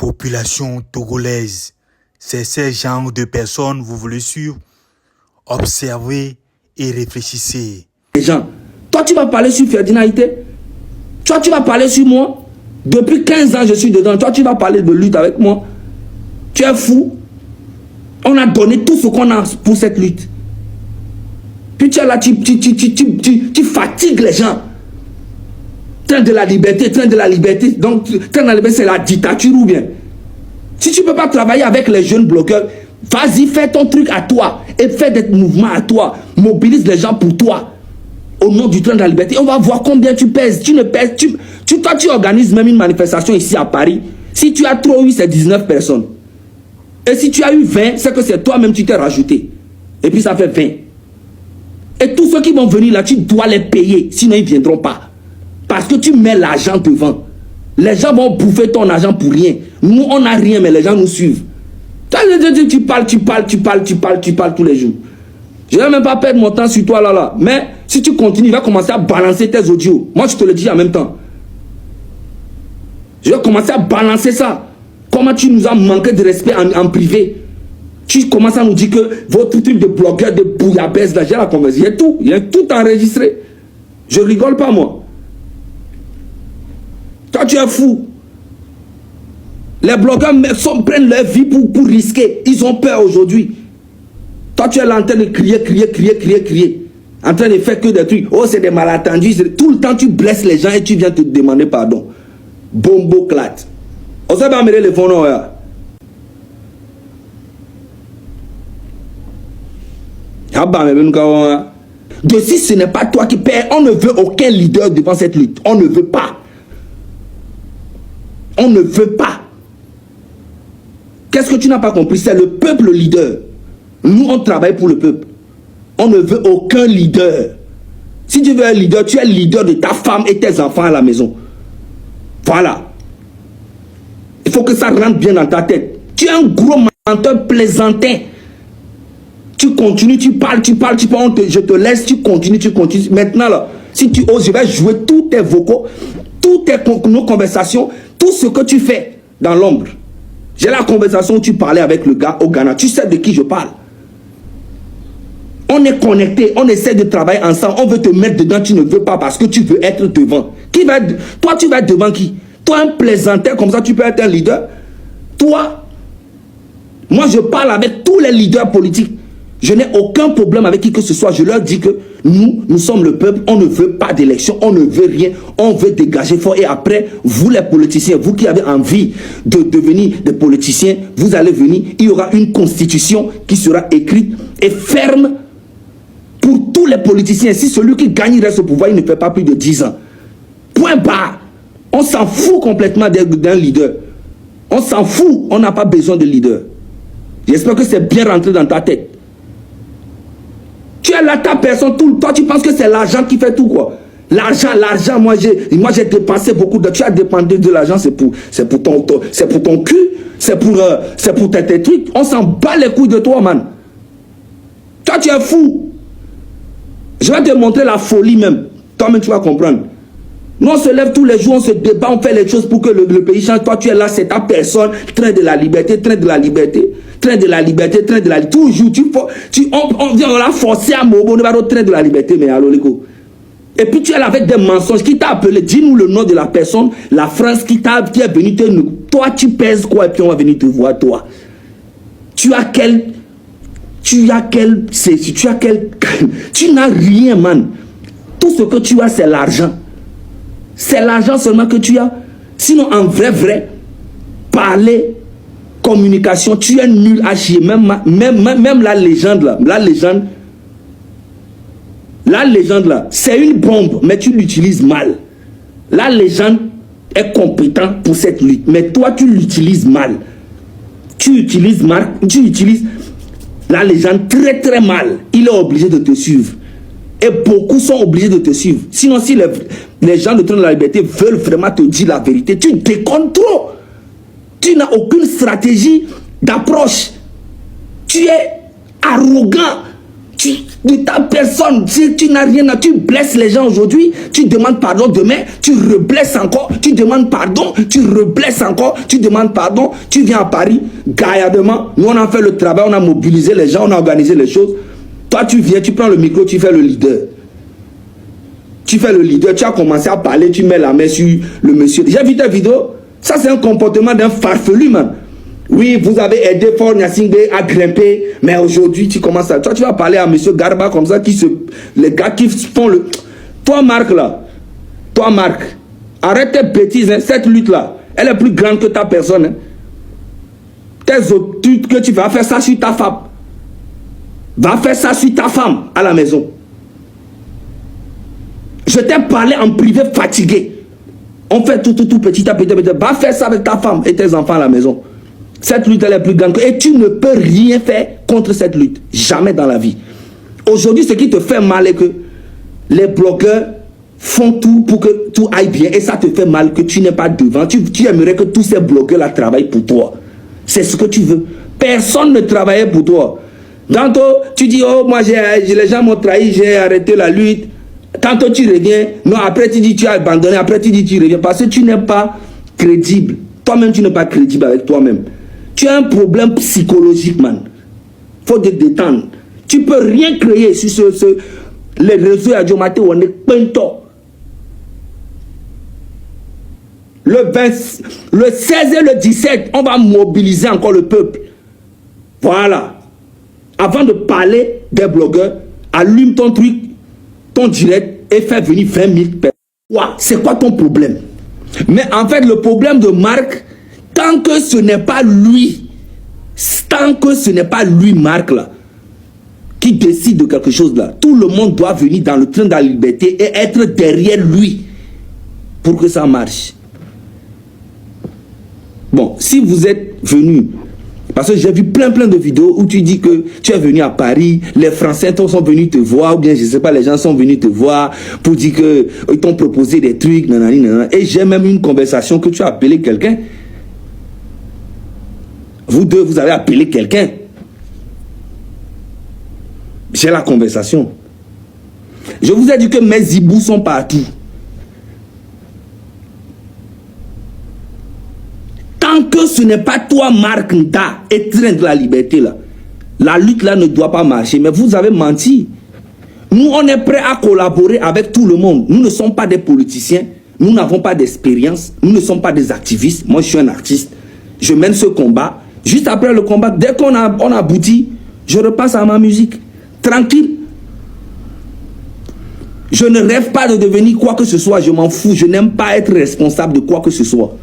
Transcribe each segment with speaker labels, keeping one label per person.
Speaker 1: Population togolaise, c'est ce genre de personnes vous voulez suivre. Observez et réfléchissez.
Speaker 2: Les gens, toi tu vas parler sur Ferdinand Ité. Toi tu vas parler sur moi. Depuis 15 ans je suis dedans. Toi tu vas parler de lutte avec moi. Tu es fou. On a donné tout ce qu'on a pour cette lutte. Puis tu es là, tu fatigues les gens. Train de la liberté, train de la liberté. Donc, train de la liberté, c'est la dictature ou bien. Si tu ne peux pas travailler avec les jeunes blogueurs, vas-y, fais ton truc à toi. Et fais des mouvements à toi. Mobilise les gens pour toi. Au nom du train de la liberté. On va voir combien tu pèses. Tu ne pèses. Toi, tu organises même une manifestation ici à Paris. Si tu as trop eu, c'est 19 personnes. Et si tu as eu 20, c'est que c'est toi-même tu t'es rajouté. Et puis ça fait 20. Et tous ceux qui vont venir là, tu dois les payer. Sinon, ils ne viendront pas. Parce que tu mets l'argent devant. Les gens vont bouffer ton argent pour rien. Nous, on n'a rien, mais les gens nous suivent. Tu parles tous les jours. Je ne vais même pas perdre mon temps sur toi là. Mais si tu continues, il va commencer à balancer tes audios. Moi, je te le dis en même temps. Je vais commencer à balancer ça. Comment tu nous as manqué de respect en privé. Tu commences à nous dire que votre truc de blogueur, de bouillabaisse, là, j'ai la conversation. Il y a tout enregistré. Je rigole pas, moi. Toi, tu es fou. Les blogueurs prennent leur vie pour risquer. Ils ont peur aujourd'hui. Toi, tu es là en train de crier. En train de faire que des trucs. Oh, c'est des malentendus. Tout le temps, tu blesses les gens et tu viens te demander pardon. Bombo clat. On sait pas mettre le fond, non, là. De si ce n'est pas toi qui perds, on ne veut aucun leader devant cette lutte. On ne veut pas. On ne veut pas. Qu'est-ce que tu n'as pas compris? C'est le peuple leader. Nous, on travaille pour le peuple. On ne veut aucun leader. Si tu veux un leader, tu es le leader de ta femme et tes enfants à la maison. Voilà. Il faut que ça rentre bien dans ta tête. Tu es un gros menteur plaisantin. Tu continues, tu parles, je te laisse, tu continues. Maintenant, là, si tu oses, je vais jouer tous tes vocaux, toutes nos conversations, tout ce que tu fais dans l'ombre. J'ai la conversation où tu parlais avec le gars au Ghana. Tu sais de qui je parle. On est connectés, on essaie de travailler ensemble. On veut te mettre dedans, tu ne veux pas parce que tu veux être devant. Toi, tu vas être devant qui? Toi, un plaisantin, comme ça, tu peux être un leader. Toi, moi, je parle avec tous les leaders politiques. Je n'ai aucun problème avec qui que ce soit. Je leur dis que nous sommes le peuple. On ne veut pas d'élection. On ne veut rien. On veut dégager fort. Et après, vous les politiciens, vous qui avez envie de devenir des politiciens, vous allez venir. Il y aura une constitution qui sera écrite et ferme pour tous les politiciens. Si celui qui gagne reste au pouvoir, il ne fait pas plus de 10 ans. Point barre. On s'en fout complètement d'un leader. On s'en fout. On n'a pas besoin de leader. J'espère que c'est bien rentré dans ta tête. Tu es là, ta personne, tout le temps, tu penses que c'est l'argent qui fait tout, quoi. L'argent, moi j'ai dépensé beaucoup de... Tu as dépensé de l'argent, c'est pour ton cul, c'est pour tes trucs. On s'en bat les couilles de toi, man. Toi, tu es fou. Je vais te montrer la folie même. Toi-même, tu vas comprendre. Nous, on se lève tous les jours, on se débat, on fait les choses pour que le pays change. Toi, tu es là, c'est ta personne, train de la liberté, train de la liberté. Train de la liberté, train de la liberté. Toujours, on vient la forcer à Mobo, on va au train de la liberté, mais allô, les go. Et puis tu es là avec des mensonges. Qui t'a appelé? Dis-nous le nom de la personne, la France qui est venue te nous. Toi, tu pèses quoi? Et puis on va venir te voir, toi. Tu n'as rien, man. Tout ce que tu as, c'est l'argent. C'est l'argent seulement que tu as. Sinon, en vrai, parler, communication, tu es nul à chier. Même la légende là, la légende là, c'est une bombe, mais tu l'utilises mal. La légende est compétente pour cette lutte, mais toi tu l'utilises mal. Tu utilises la légende très mal. Il est obligé de te suivre. Et beaucoup sont obligés de te suivre. Sinon, si les gens de Train de la Liberté veulent vraiment te dire la vérité, tu déconnes trop. Tu n'as aucune stratégie d'approche. Tu es arrogant. De ta personne, si tu n'as rien à... Tu blesses les gens aujourd'hui, tu demandes pardon demain, tu reblesses encore, tu demandes pardon, tu reblesses encore, tu demandes pardon, tu viens à Paris, gaillardement, nous on a fait le travail, on a mobilisé les gens, on a organisé les choses. Toi tu viens, tu prends le micro, tu fais le leader. Tu fais le leader, tu as commencé à parler, tu mets la main sur le monsieur. J'ai vu ta vidéo, ça c'est un comportement d'un farfelu, man. Oui, vous avez aidé Faure Gnassingbé à grimper, mais aujourd'hui, tu commences à... Toi, tu vas parler à M. Garba comme ça, les gars qui font le... Toi, Marc, là, toi, Marc, arrête tes bêtises, hein. Cette lutte-là, elle est plus grande que ta personne. Hein. Tes autres trucs que tu vas faire ça sur ta femme. Va faire ça sur ta femme à la maison. Je t'ai parlé en privé fatigué. On fait tout petit à petit. Va faire ça avec ta femme et tes enfants à la maison. Cette lutte elle est plus grande et tu ne peux rien faire contre cette lutte. Jamais dans la vie. Aujourd'hui, ce qui te fait mal est que les blogueurs font tout pour que tout aille bien et ça te fait mal que tu n'es pas devant. Tu aimerais que tous ces blogueurs-là travaillent pour toi. C'est ce que tu veux. Personne ne travaillait pour toi. Tantôt, tu dis, oh, moi, les gens m'ont trahi, j'ai arrêté la lutte. Tantôt, tu reviens. Non, après, tu dis, tu as abandonné. Après, tu dis, tu reviens. Parce que tu n'es pas crédible. Toi-même, tu n'es pas crédible avec toi-même. Tu as un problème psychologique, man. Faut te détendre. Tu peux rien créer sur les réseaux à Diomaté où on est peinto. Le 16 et le 17, on va mobiliser encore le peuple. Voilà. Avant de parler des blogueurs, allume ton truc, ton direct et fais venir 20 000 personnes. C'est quoi ton problème? Mais en fait, le problème de Marc, tant que ce n'est pas lui, Marc, là, qui décide de quelque chose là, tout le monde doit venir dans le train de la liberté et être derrière lui pour que ça marche. Bon, si vous êtes venu, parce que j'ai vu plein de vidéos où tu dis que tu es venu à Paris, les Français sont venus te voir, ou bien je sais pas, les gens sont venus te voir pour dire qu'ils t'ont proposé des trucs, nanani, nanana. Et j'ai même une conversation que tu as appelé quelqu'un. Vous deux, vous avez appelé quelqu'un. J'ai la conversation. Je vous ai dit que mes hiboux sont partout. Tant que ce n'est pas toi, Marc Nda, et train de la liberté, là, la lutte là ne doit pas marcher. Mais vous avez menti. Nous, on est prêts à collaborer avec tout le monde. Nous ne sommes pas des politiciens. Nous n'avons pas d'expérience. Nous ne sommes pas des activistes. Moi, je suis un artiste. Je mène ce combat. Juste après le combat, dès qu'on aboutit, je repasse à ma musique. Tranquille. Je ne rêve pas de devenir quoi que ce soit. Je m'en fous. Je n'aime pas être responsable de quoi que ce soit.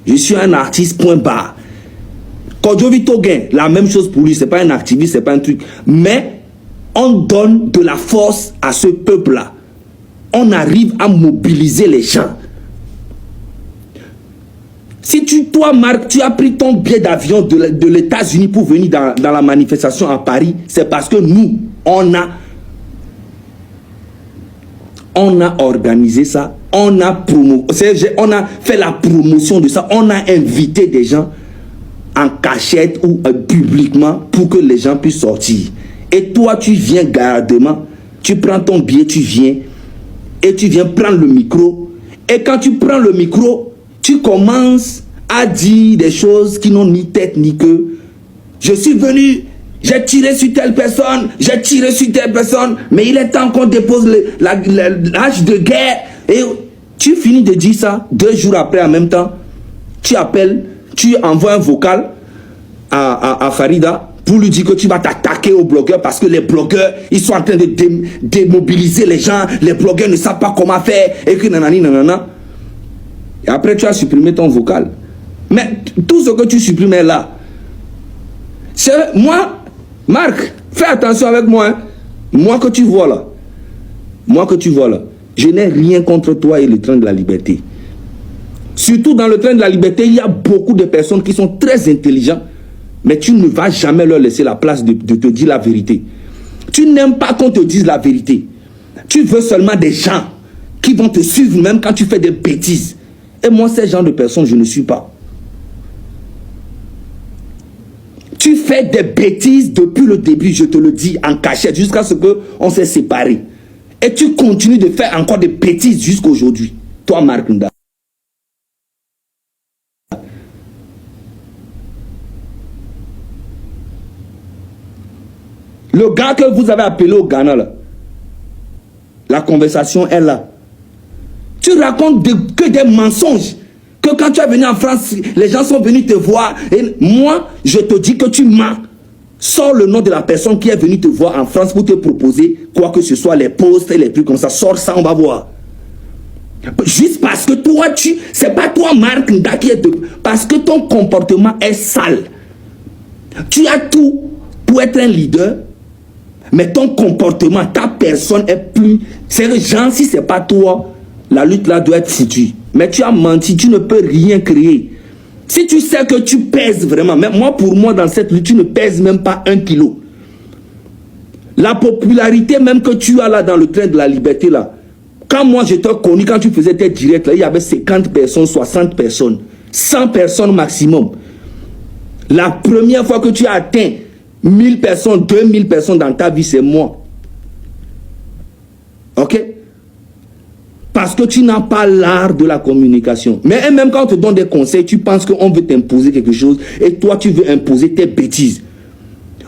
Speaker 2: Je suis un artiste, point barre. Kodjovi Toguin, la même chose pour lui. Ce n'est pas un activiste, ce n'est pas un truc. Mais on donne de la force à ce peuple-là. On arrive à mobiliser les gens. Si toi, Marc, tu as pris ton billet d'avion de l'États-Unis pour venir dans la manifestation à Paris, c'est parce que nous, on a organisé ça, on a fait la promotion de ça, on a invité des gens en cachette ou publiquement pour que les gens puissent sortir. Et toi, tu viens gardement, tu prends ton billet, tu viens, et tu viens prendre le micro. Et quand tu prends le micro, tu commences à dire des choses qui n'ont ni tête ni queue. Je suis venu, j'ai tiré sur telle personne, j'ai tiré sur telle personne, mais il est temps qu'on dépose l'âge de guerre. Et tu finis de dire ça, 2 jours après en même temps, tu appelles, tu envoies un vocal à Farida pour lui dire que tu vas t'attaquer aux blogueurs parce que les blogueurs, ils sont en train de démobiliser les gens, les blogueurs ne savent pas comment faire, et que nanani nanana. Et après, tu as supprimé ton vocal. Mais tout ce que tu supprimes là, c'est moi, Marc, fais attention avec moi. Hein. Moi que tu vois là, je n'ai rien contre toi et le train de la liberté. Surtout dans le train de la liberté, il y a beaucoup de personnes qui sont très intelligentes, mais tu ne vas jamais leur laisser la place de te dire la vérité. Tu n'aimes pas qu'on te dise la vérité. Tu veux seulement des gens qui vont te suivre même quand tu fais des bêtises. Et moi, ces genre de personnes, je ne suis pas. Tu fais des bêtises depuis le début, je te le dis, en cachette, jusqu'à ce qu'on s'est séparés. Et tu continues de faire encore des bêtises jusqu'à aujourd'hui. Toi, Marc Nda. Le gars que vous avez appelé au Ghana, là, la conversation est là. Tu racontes que des mensonges. Que quand tu es venu en France, les gens sont venus te voir. Et moi, je te dis que tu mens. Sors le nom de la personne qui est venue te voir en France pour te proposer quoi que ce soit, les postes et les trucs comme ça. Sors ça, on va voir. Juste parce que toi, c'est pas toi, Marc Nda, qui est parce que ton comportement est sale. Tu as tout pour être un leader, mais ton comportement, ta personne est plus... C'est genre, si c'est pas toi, la lutte là doit être située. Mais tu as menti, tu ne peux rien créer. Si tu sais que tu pèses vraiment, même moi, pour moi, dans cette lutte, tu ne pèses même pas 1 kilo. La popularité même que tu as là dans le train de la liberté là, quand moi je t'ai connu, quand tu faisais tes directs là, il y avait 50 personnes, 60 personnes, 100 personnes maximum. La première fois que tu as atteint 1000 personnes, 2000 personnes dans ta vie, c'est moi. Ok? Parce que tu n'as pas l'art de la communication. Mais même quand on te donne des conseils, tu penses qu'on veut t'imposer quelque chose et toi, tu veux imposer tes bêtises.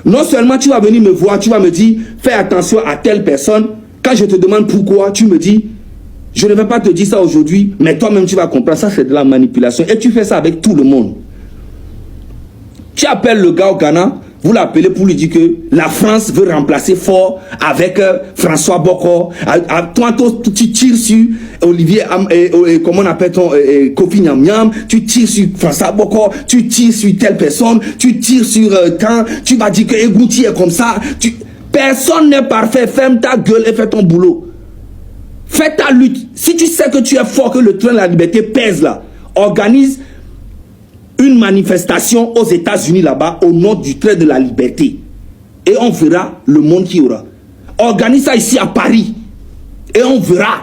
Speaker 2: Non seulement tu vas venir me voir, tu vas me dire, fais attention à telle personne. Quand je te demande pourquoi, tu me dis, je ne vais pas te dire ça aujourd'hui, mais toi-même tu vas comprendre. Ça, c'est de la manipulation. Et tu fais ça avec tout le monde. Tu appelles le gars au Ghana, vous l'appelez pour lui dire que la France veut remplacer Fort avec François Bokor. Toi, tu tires sur Olivier, comment on appelle ton Kofi Nyam, tu tires sur François Bokor, tu tires sur telle personne, tu tires sur quand tu vas dire que Egouti est comme ça. Personne n'est parfait. Ferme ta gueule et fais ton boulot. Fais ta lutte. Si tu sais que tu es fort, que le train de la liberté pèse là, organise une manifestation aux États-Unis là-bas au nom du train de la liberté. Et on verra le monde qui y aura. Organise ça ici à Paris. Et on verra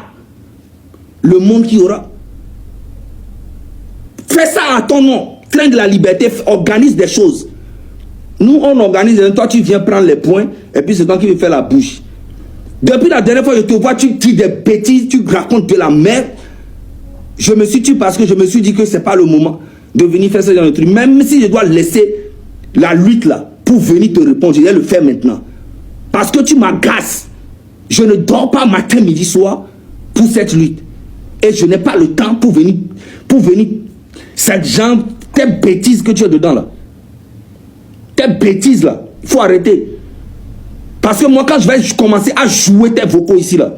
Speaker 2: le monde qui y aura. Fais ça à ton nom. Train de la liberté, organise des choses. Nous, on organise, toi tu viens prendre les points, et puis c'est toi qui veux faire la bouche. Depuis la dernière fois que je te vois, tu dis des bêtises, tu racontes de la merde. Je me suis tué parce que je me suis dit que c'est pas le moment de venir faire ça dans le truc. Même si je dois laisser la lutte là pour venir te répondre, je vais le faire maintenant. Parce que tu m'agaces. Je ne dors pas matin, midi, soir pour cette lutte. Et je n'ai pas le temps pour venir cette jambe, tes bêtises que tu as dedans là. Tes bêtises là, il faut arrêter. Parce que moi, quand je vais commencer à jouer tes vocaux ici là,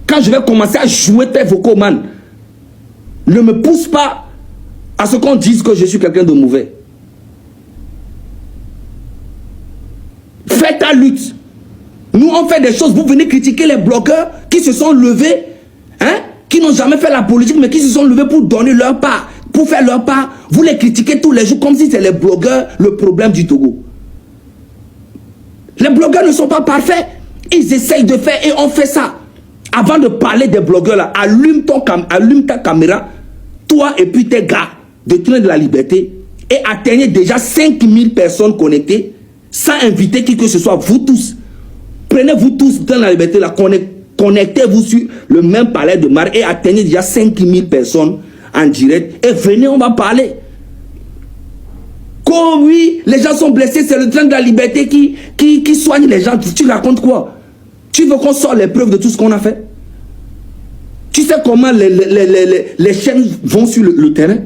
Speaker 2: quand je vais commencer à jouer tes vocaux, man, ne me pousse pas à ce qu'on dise que je suis quelqu'un de mauvais. Fais ta lutte. Nous, on fait des choses. Vous venez critiquer les blogueurs qui se sont levés, hein, qui n'ont jamais fait la politique, mais qui se sont levés pour donner leur part, pour faire leur part. Vous les critiquez tous les jours comme si c'est les blogueurs le problème du Togo. Les blogueurs ne sont pas parfaits. Ils essayent de faire et on fait ça. Avant de parler des blogueurs là, allume ta caméra, toi et puis tes gars de train de la liberté, et atteignez déjà 5000 personnes connectées sans inviter qui que ce soit, vous tous. Prenez-vous tous dans la liberté là, connectez-vous sur le même palais de marque et atteignez déjà 5000 personnes en direct et venez, on va parler. Comme oui, les gens sont blessés, c'est le train de la liberté qui soigne les gens. Tu racontes quoi? Tu veux qu'on sorte les preuves de tout ce qu'on a fait? Tu sais comment les chaînes vont sur le terrain?